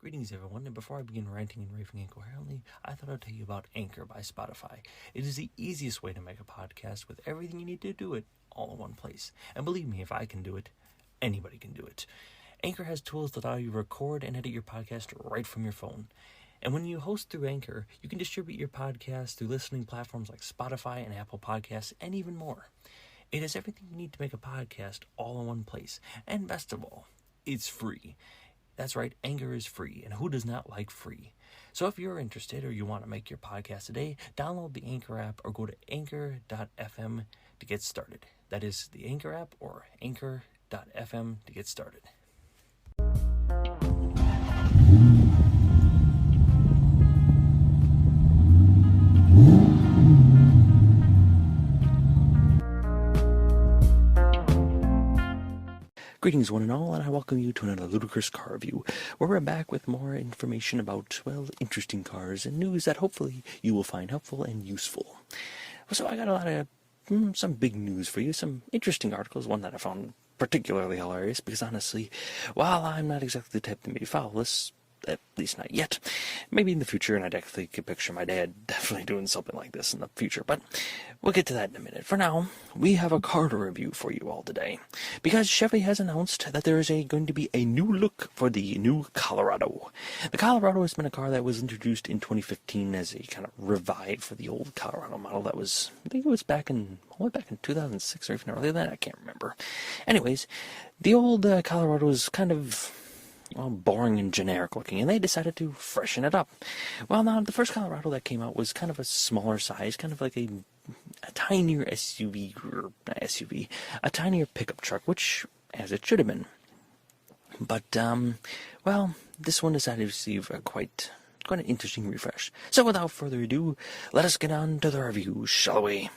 Greetings everyone, and before I begin ranting and raving incoherently, I thought I'd tell you about Anchor by Spotify. It is the easiest way to make a podcast with everything you need to do it all in one place. And believe me, if I can do it, anybody can do it. Anchor has tools that allow you to record and edit your podcast right from your phone. And when you host through Anchor, you can distribute your podcast through listening platforms like Spotify and Apple Podcasts, and even more. It has everything you need to make a podcast all in one place. And best of all, it's free. That's right, Anchor is free, and who does not like free? So if you're interested or you want to make your podcast today, download the Anchor app or go to anchor.fm to get started. That is the Anchor app or anchor.fm to get started. Greetings one and all, and I welcome you to another Ludicrous car review, where we're back with more information about, well, interesting cars and news that hopefully you will find helpful and useful. So I got a lot of, some big news for you, some interesting articles, one that I found particularly hilarious, because honestly, while I'm not exactly the type that may follow this, at least not yet, maybe in the future, and I definitely could picture my dad definitely doing something like this in the future, but we'll get to that in a minute. For now, we have a car to review for you all today, because Chevy has announced that there is going to be a new look for the new Colorado. The Colorado has been a car that was introduced in 2015 as a kind of revive for the old Colorado model that was, I think it was back in 2006 or even earlier than that, I can't remember. Anyways, the old Colorado was kind of, well, boring and generic looking, and they decided to freshen it up. Well, now, the first Colorado that came out was kind of a smaller size, kind of like a tinier SUV, or not SUV, a tinier pickup truck, which, as it should have been. But, well, this one decided to receive quite an interesting refresh. So, without further ado, let us get on to the review, shall we?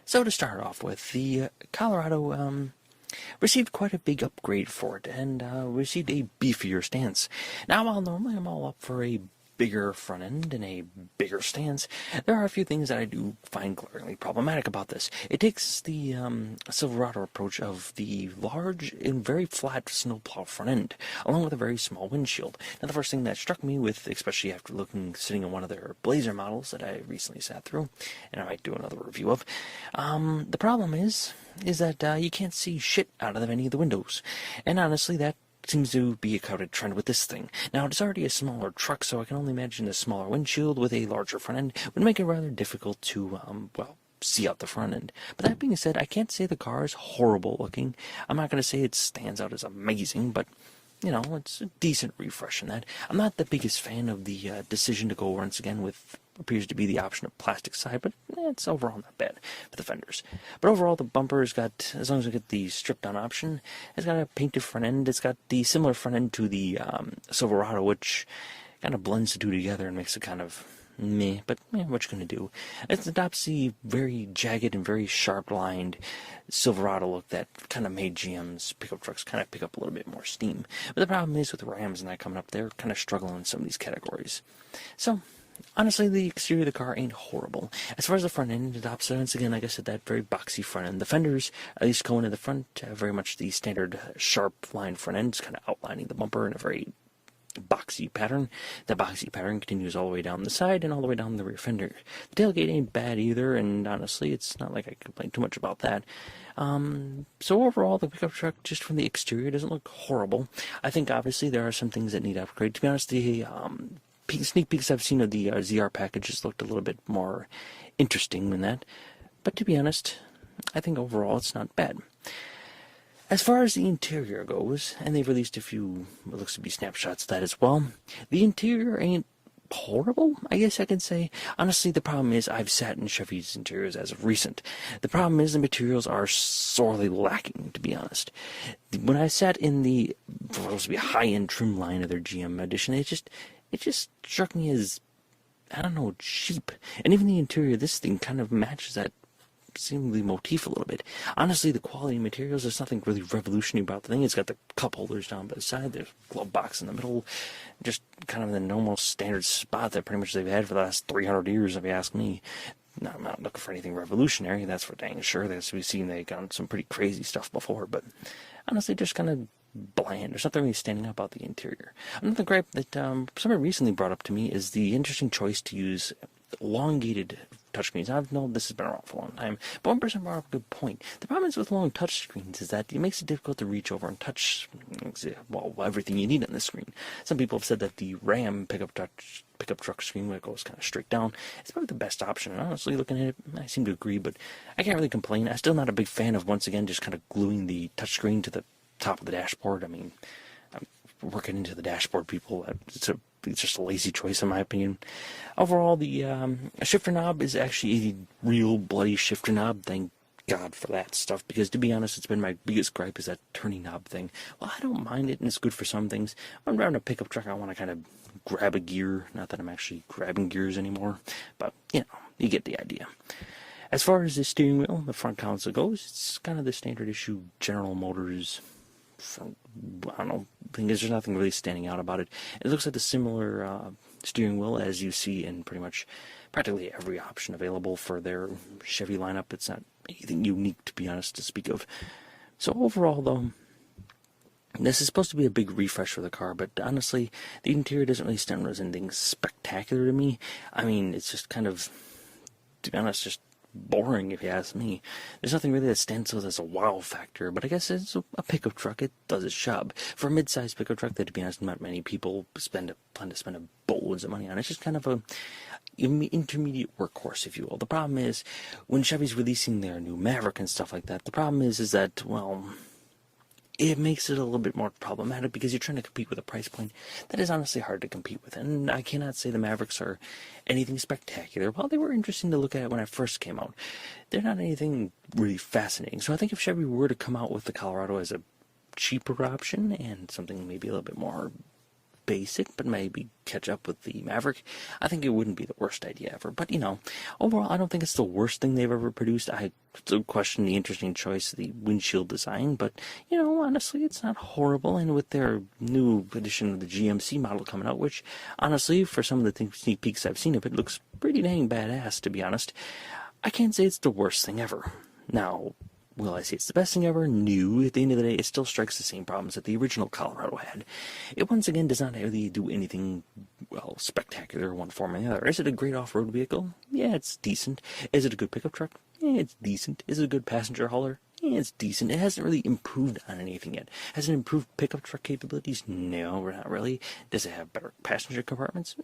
So to start off with, the Colorado received quite a big upgrade for it, and received a beefier stance. Now, while normally I'm all up for a bigger front end and a bigger stance, there are a few things that I do find glaringly problematic about this. It takes the Silverado approach of the large and very flat snowplow front end, along with a very small windshield. Now, the first thing that struck me with, especially after sitting in one of their Blazer models that I recently sat through, and I might do another review of, the problem is that you can't see shit out of any of the windows. And honestly, that seems to be a crowded trend with this thing. Now, it's already a smaller truck, so I can only imagine a smaller windshield with a larger front end would make it rather difficult to, see out the front end. But that being said, I can't say the car is horrible looking. I'm not going to say it stands out as amazing, but, you know, it's a decent refresh in that. I'm not the biggest fan of the decision to go once again with appears to be the option of plastic side, but it's overall not bad for the fenders. But overall, the bumper has got, as long as we get the stripped down option, it's got a painted front end. It's got the similar front end to the Silverado, which kind of blends the two together and makes it kind of meh, but what you gonna do? It adopts the very jagged and very sharp lined Silverado look that kind of made GM's pickup trucks kind of pick up a little bit more steam. But the problem is with the Rams and that coming up, they're kind of struggling in some of these categories. So honestly, the exterior of the car ain't horrible. As far as the front end, it adopts, once again, like I said, that very boxy front end. The fenders, at least going to the front, very much the standard sharp line front end, kind of outlining the bumper in a very boxy pattern. That boxy pattern continues all the way down the side and all the way down the rear fender. The tailgate ain't bad either, and honestly, it's not like I complain too much about that. So overall, the pickup truck, just from the exterior, doesn't look horrible. I think, obviously, there are some things that need upgrade. To be honest, the sneak peeks I've seen of the ZR packages looked a little bit more interesting than that. But to be honest, I think overall it's not bad. As far as the interior goes, and they've released a few, what looks to be snapshots of that as well, the interior ain't horrible, I guess I can say. Honestly, the problem is I've sat in Chevy's interiors as of recent. The problem is the materials are sorely lacking, to be honest. When I sat in the supposed to be high-end trim line of their GM edition, it just struck me as, I don't know, cheap. And even the interior of this thing kind of matches that seemingly motif a little bit. Honestly, the quality of materials, there's nothing really revolutionary about the thing. It's got the cup holders down by the side, the glove box in the middle, just kind of the normal standard spot that pretty much they've had for the last 300 years, if you ask me. No, I'm not looking for anything revolutionary, that's for dang sure. We've seen they got some pretty crazy stuff before, but honestly, just kind of bland. There's nothing really standing out about the interior. Another gripe that somebody recently brought up to me is the interesting choice to use elongated touchscreens. I've known this has been around for a long time, but one person brought up a good point. The problem is with long touchscreens is that it makes it difficult to reach over and touch, well, everything you need on the screen. Some people have said that the Ram pickup truck screen, where it goes kind of straight down, is probably the best option. And honestly, looking at it, I seem to agree, but I can't really complain. I'm still not a big fan of, once again, just kind of gluing the touchscreen to the top of the dashboard. I mean, I'm working into the dashboard, people. It's just a lazy choice, in my opinion. Overall, the shifter knob is actually a real bloody shifter knob. Thank God for that stuff, because to be honest, it's been my biggest gripe is that turning knob thing. Well, I don't mind it, and it's good for some things. When I'm driving a pickup truck, I want to kind of grab a gear. Not that I'm actually grabbing gears anymore, but, you know, you get the idea. As far as the steering wheel, the front console goes, it's kind of the standard issue General Motors. I don't know, there's nothing really standing out about it. It looks like the similar steering wheel as you see in pretty much practically every option available for their Chevy lineup. It's not anything unique, to be honest, to speak of. So overall, though, this is supposed to be a big refresh for the car, but honestly, the interior doesn't really stand out as anything spectacular to me. I mean, it's just kind of, to be honest, just boring if you ask me. There's nothing really that stands out as a wow factor, but I guess it's a pickup truck. It does its job. For a mid-sized pickup truck that, to be honest, not many people plan to spend a boatloads of money on. It's just kind of a intermediate workhorse, if you will. The problem is, when Chevy's releasing their new Maverick and stuff like that, the problem is that, well, it makes it a little bit more problematic because you're trying to compete with a price point that is honestly hard to compete with. And I cannot say the Mavericks are anything spectacular. While they were interesting to look at when I first came out, they're not anything really fascinating. So I think if Chevy were to come out with the Colorado as a cheaper option and something maybe a little bit more basic, but maybe catch up with the Maverick, I think it wouldn't be the worst idea ever. But, you know, overall, I don't think it's the worst thing they've ever produced. I still question the interesting choice of the windshield design, but, you know, honestly, it's not horrible. And with their new edition of the GMC model coming out, which, honestly, for some of the sneak peeks I've seen of it, looks pretty dang badass, to be honest, I can't say it's the worst thing ever. Now, will I say it's the best thing ever? No. At the end of the day, it still strikes the same problems that the original Colorado had. It once again does not really do anything, well, spectacular one form or the other. Is it a great off-road vehicle? Yeah, it's decent. Is it a good pickup truck? Yeah, it's decent. Is it a good passenger hauler? Yeah, it's decent. It hasn't really improved on anything yet. Has it improved pickup truck capabilities? No, not really. Does it have better passenger compartments?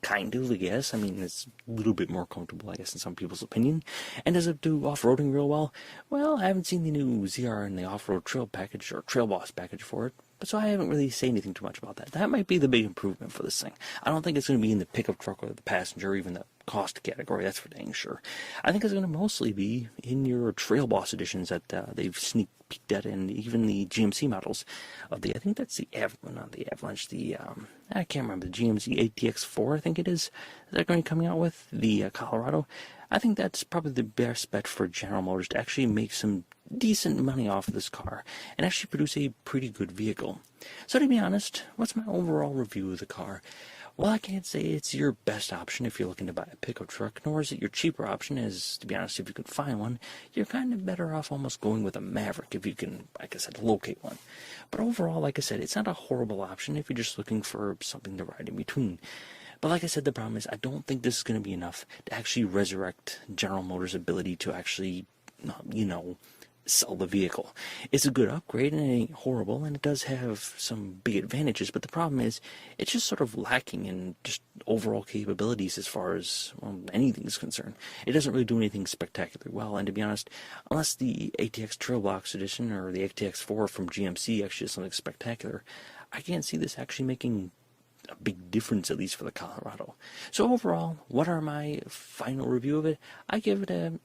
Kind of, I guess. I mean, it's a little bit more comfortable, I guess, in some people's opinion. And does it do off-roading real well? Well, I haven't seen the new ZR and the off-road trail package, or Trail Boss package for it, but so I haven't really said anything too much about that. That might be the big improvement for this thing. I don't think it's going to be in the pickup truck or the passenger, or even the cost category, that's for dang sure. I think it's going to mostly be in your Trail Boss editions that they've sneak peeked at, and even the GMC models of the, I think that's the not the Avalanche, the I can't remember, the GMC ATX4, I think it is, they're going to be coming out with the Colorado. I think that's probably the best bet for General Motors to actually make some decent money off of this car and actually produce a pretty good vehicle. So to be honest, what's my overall review of the car? Well, I can't say it's your best option if you're looking to buy a pickup truck, nor is it your cheaper option, as, to be honest, if you can find one, you're kind of better off almost going with a Maverick if you can, like I said, locate one. But overall, like I said, it's not a horrible option if you're just looking for something to ride in between. But like I said, the problem is I don't think this is going to be enough to actually resurrect General Motors' ability to actually, you know, sell the vehicle. It's a good upgrade and it ain't horrible, and it does have some big advantages, but the problem is it's just sort of lacking in just overall capabilities as far as, well, anything is concerned. It doesn't really do anything spectacularly well, and to be honest, unless the ATX Trailbox edition or the ATX4 from GMC actually does something spectacular, I can't see this actually making a big difference, at least for the Colorado. So overall, what are my final review of it? I give it a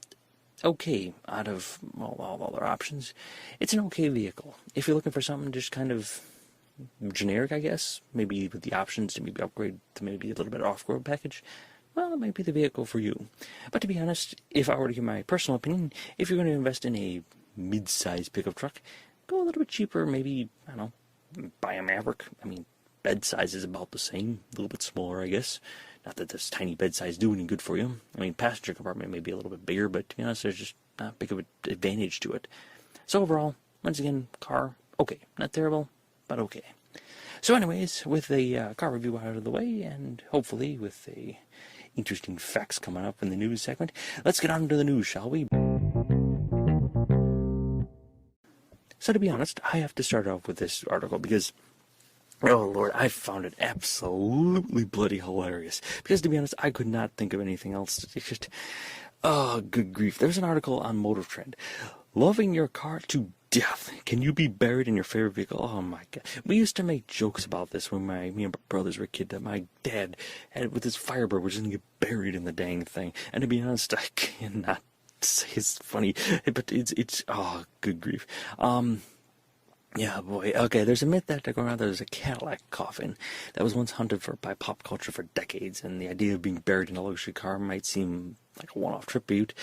okay out of, well, all other options. It's an okay vehicle. If you're looking for something just kind of generic, I guess, maybe with the options to maybe upgrade to maybe a little bit off-road package, well, it might be the vehicle for you. But to be honest, if I were to give my personal opinion, if you're going to invest in a mid-sized pickup truck, go a little bit cheaper, maybe, I don't know, buy a Maverick. I mean, bed size is about the same, a little bit smaller, I guess. Not that this tiny bed size do any good for you. I mean, passenger compartment may be a little bit bigger, but to be honest, there's just not big of an advantage to it. So overall, once again, car, okay. Not terrible, but okay. So anyways, with the car review out of the way, and hopefully with the interesting facts coming up in the news segment, let's get on to the news, shall we? So to be honest, I have to start off with this article because, oh Lord, I found it absolutely bloody hilarious. Because to be honest, I could not think of anything else. It's just, oh, good grief. There's an article on Motor Trend. Loving your car to death. Can you be buried in your favorite vehicle? Oh my God. We used to make jokes about this when me and my brothers were a kid, that my dad had with his Firebird was going to get buried in the dang thing. And to be honest, I cannot say it's funny, but it's oh, good grief. Yeah, boy. Okay, there's a myth that going around there's a Cadillac coffin that was once hunted for by pop culture for decades, and the idea of being buried in a luxury car might seem like a one-off tribute.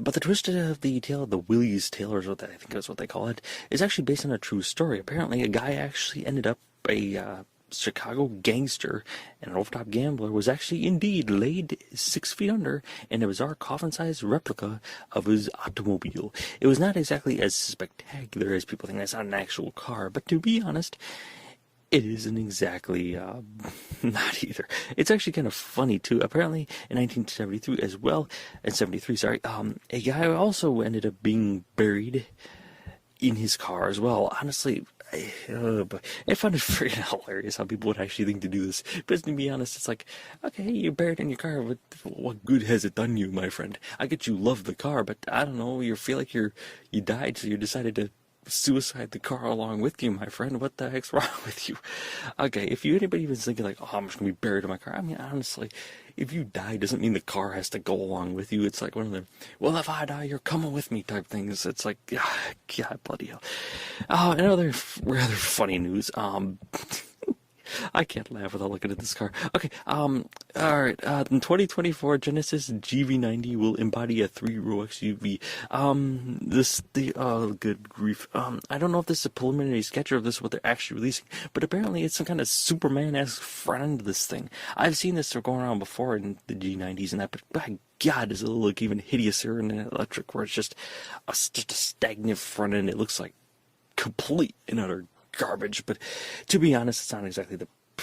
But the twist of the tale of the Willie's tale, or what I think is what they call it, is actually based on a true story. Apparently, a guy actually ended up a Chicago gangster and an over-top gambler was actually indeed laid 6 feet under in a bizarre coffin-sized replica of his automobile. It was not exactly as spectacular as people think. That's not an actual car, but to be honest, it isn't exactly not either. It's actually kind of funny too. Apparently, in 1973 as well, in 73, sorry, a guy also ended up being buried in his car as well. Honestly, but I find it very hilarious how people would actually think to do this. But to be honest, it's like, okay, you're buried in your car, but what good has it done you, my friend? I get you love the car, but I don't know, you feel like you died, so you decided to suicide the car along with you, my friend. What the heck's wrong with you? Okay, if anybody was thinking like, oh, I'm just gonna be buried in my car, I mean, honestly, if you die doesn't mean the car has to go along with you. It's like one of the, well, if I die, you're coming with me type things. It's like, God, bloody hell. Oh, and other rather funny news. I can't laugh without looking at this car. Okay, alright, in 2024, Genesis GV90 will embody a 3-row SUV. Oh, good grief. I don't know if this is a preliminary sketch or if this is what they're actually releasing, but apparently it's some kind of Superman-esque front end of this thing. I've seen this going around before in the G90s and that, but by God, does it look even hideouser in an electric, where it's just a stagnant front end. It looks like complete and utter garbage. But to be honest, it's not exactly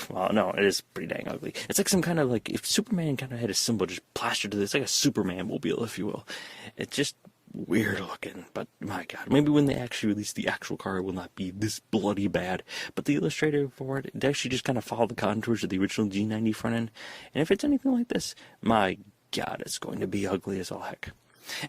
well, no, it is pretty dang ugly. It's like some kind of, like, if Superman kind of had a symbol just plastered to this, like a Superman mobile, if you will. It's just weird looking, but my God, maybe when they actually release the actual car, it will not be this bloody bad. But the illustrator for it actually just kind of followed the contours of the original G90 front end, and if it's anything like this, my God, it's going to be ugly as all heck.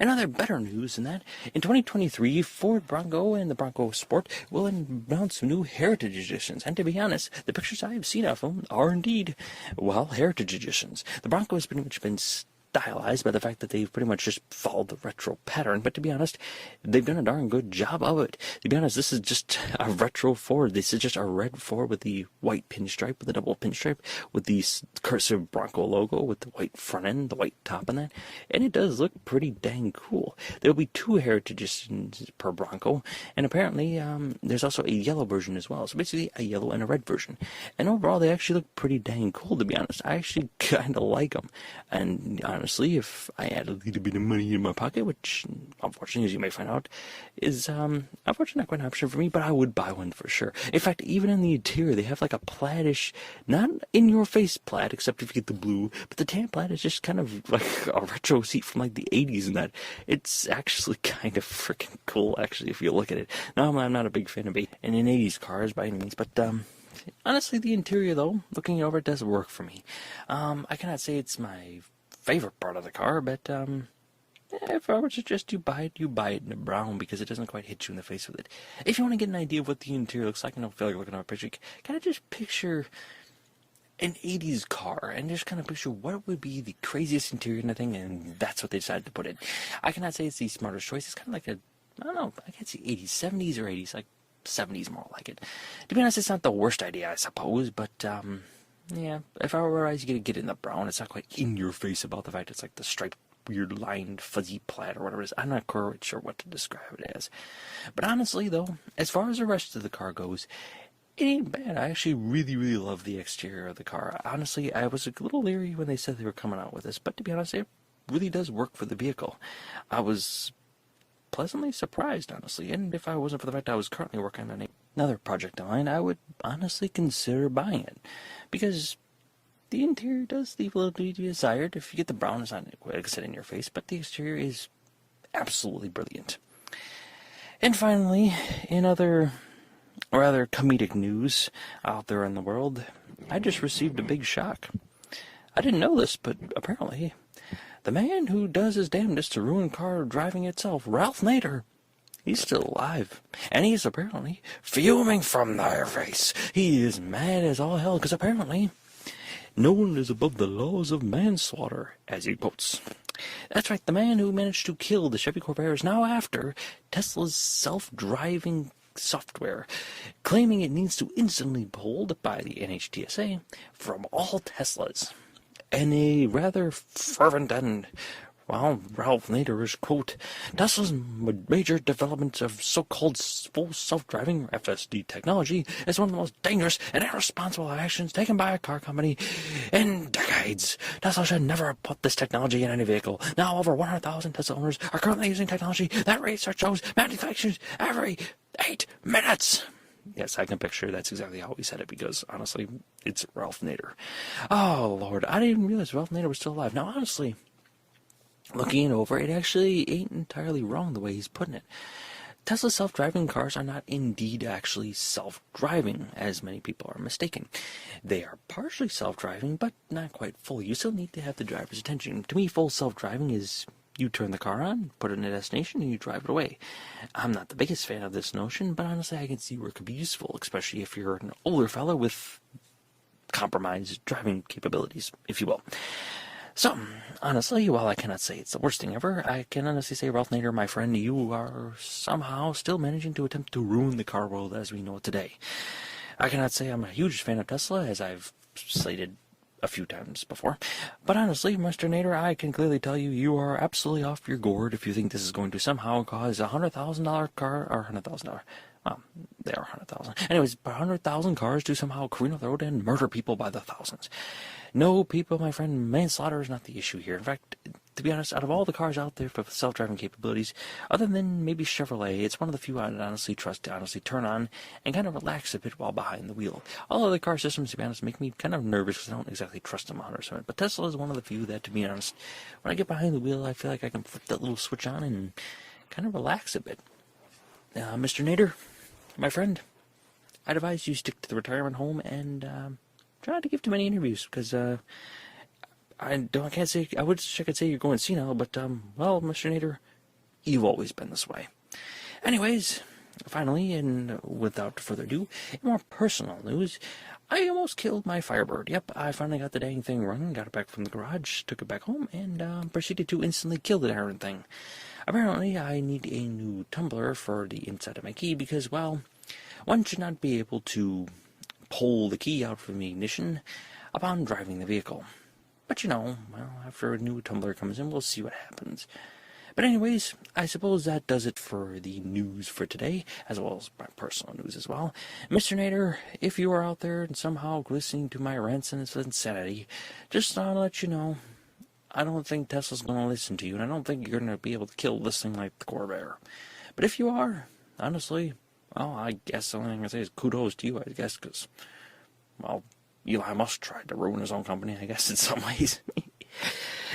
And other better news than that, in 2023, Ford Bronco and the Bronco Sport will announce new heritage editions. And to be honest, the pictures I have seen of them are indeed, well, heritage editions. The Bronco has pretty much been stylized by the fact that they've pretty much just followed the retro pattern, but to be honest, they've done a darn good job of it. To be honest, this is just a retro Ford. This is just a red Ford with the white pinstripe, with the double pinstripe, with the cursive Bronco logo, with the white front end, the white top on that, and it does look pretty dang cool. There'll be 2 heritage editions per Bronco, and apparently there's also a yellow version as well, so basically a yellow and a red version. And overall, they actually look pretty dang cool, to be honest. I actually kind of like them, and honestly, if I had a little bit of money in my pocket, which unfortunately, as you may find out, is unfortunately not quite an option for me, but I would buy one for sure. In fact, even in the interior, they have like a plaid-ish, not in-your-face plaid, except if you get the blue, but the tan plaid is just kind of like a retro seat from like the 80s and that. It's actually kind of freaking cool, actually, if you look at it. No, I'm not a big fan of in 80s cars by any means, but honestly, the interior, though, looking over it does work for me. I cannot say it's my favorite part of the car, but if I were to suggest you buy it in a brown, because it doesn't quite hit you in the face with it. If you want to get an idea of what the interior looks like, and don't feel like looking at a picture, kind of just picture an 80s car, and just kind of picture what would be the craziest interior in the thing, and that's what they decided to put in. I cannot say it's the smartest choice. It's kind of like I don't know, I can't say 80s, 70s or 80s, like 70s more like it. To be honest, it's not the worst idea, I suppose, but yeah, if I were you gonna get it in the brown, it's not quite in your face about the fact it's like the striped, weird lined, fuzzy plaid or whatever it is. I'm not quite sure what to describe it as. But honestly, though, as far as the rest of the car goes, it ain't bad. I actually really, really love the exterior of the car. Honestly, I was a little leery when they said they were coming out with this, but to be honest, it really does work for the vehicle. I was pleasantly surprised, honestly, and if I wasn't for the fact I was currently working on another project of mine, I would honestly consider buying it, because the interior does leave a little to be desired. If you get the brown, it's not quite like in your face, but the exterior is absolutely brilliant. And finally, in other rather comedic news out there in the world, I just received a big shock. I didn't know this, but apparently, the man who does his damnedest to ruin car driving itself, Ralph Nader, he's still alive. And he's apparently fuming from their face. He is mad as all hell, because apparently, no one is above the laws of manslaughter, as he quotes. That's right, the man who managed to kill the Chevy Colorado is now after Tesla's self-driving software, claiming it needs to instantly be pulled by the NHTSA from all Teslas. And a rather fervent and, well, Ralph Nader is, quote, Tesla's major development of so-called full self-driving FSD technology is one of the most dangerous and irresponsible actions taken by a car company in decades. Tesla should never have put this technology in any vehicle. Now over 100,000 Tesla owners are currently using technology that research shows manufactured every 8 minutes. Yes, I can picture that's exactly how he said it, because, honestly, it's Ralph Nader. Oh, Lord, I didn't even realize Ralph Nader was still alive. Now, honestly, looking it over, it actually ain't entirely wrong the way he's putting it. Tesla self-driving cars are not indeed actually self-driving, as many people are mistaken. They are partially self-driving, but not quite fully. You still need to have the driver's attention. To me, full self-driving is you turn the car on, put it in a destination, and you drive it away. I'm not the biggest fan of this notion, but honestly, I can see where it could be useful, especially if you're an older fellow with compromised driving capabilities, if you will. So, honestly, while I cannot say it's the worst thing ever, I can honestly say, Ralph Nader, my friend, you are somehow still managing to attempt to ruin the car world as we know it today. I cannot say I'm a huge fan of Tesla, as I've stated a few times before, but honestly, Mr. Nader, I can clearly tell you, you are absolutely off your gourd if you think this is going to somehow cause $100,000 car, or $100,000, well, they are 100,000. Anyways, 100,000 cars to somehow careen off the road and murder people by the thousands. No, people, my friend, manslaughter is not the issue here. In fact, to be honest, out of all the cars out there with self-driving capabilities, other than maybe Chevrolet, it's one of the few I'd honestly trust to honestly turn on and kind of relax a bit while behind the wheel. All other car systems, to be honest, make me kind of nervous because I don't exactly trust them 100%. But Tesla is one of the few that, to be honest, when I get behind the wheel, I feel like I can flip that little switch on and kind of relax a bit. Mr. Nader, my friend, I'd advise you stick to the retirement home and try not to give too many interviews, because I can't say, I wish I could say you're going senile, but, well, Mr. Nader, you've always been this way. Anyways, finally, and without further ado, in more personal news, I almost killed my Firebird. Yep, I finally got the dang thing running, got it back from the garage, took it back home, and proceeded to instantly kill the darn thing. Apparently, I need a new tumbler for the inside of my key, because, well, one should not be able to pull the key out from the ignition upon driving the vehicle. But you know, well, after a new tumbler comes in, we'll see what happens. But anyways, I suppose that does it for the news for today, as well as my personal news as well. Mr. Nader, if you are out there and somehow listening to my rants and insanity, just want to let you know, I don't think Tesla's going to listen to you, and I don't think you're going to be able to kill this thing like the Corvair. But if you are, honestly, well, I guess the only thing I can say is kudos to you, I guess, because, well, Elon Musk tried to ruin his own company, I guess, in some ways.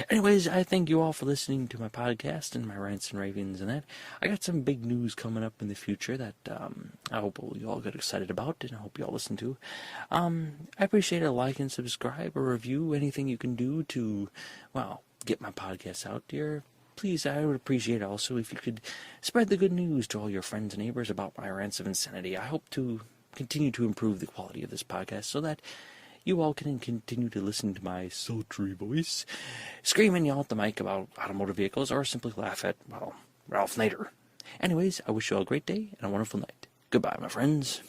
Anyways, I thank you all for listening to my podcast and my rants and ravings and that. I got some big news coming up in the future that I hope you all get excited about, and I hope you all listen to. I appreciate a like and subscribe, a review, anything you can do to, well, get my podcast out there. Please, I would appreciate also if you could spread the good news to all your friends and neighbors about my rants of insanity. I hope to continue to improve the quality of this podcast so that you all can continue to listen to my sultry voice, scream and yell at the mic about automotive vehicles, or simply laugh at, well, Ralph Nader. Anyways, I wish you all a great day and a wonderful night. Goodbye, my friends.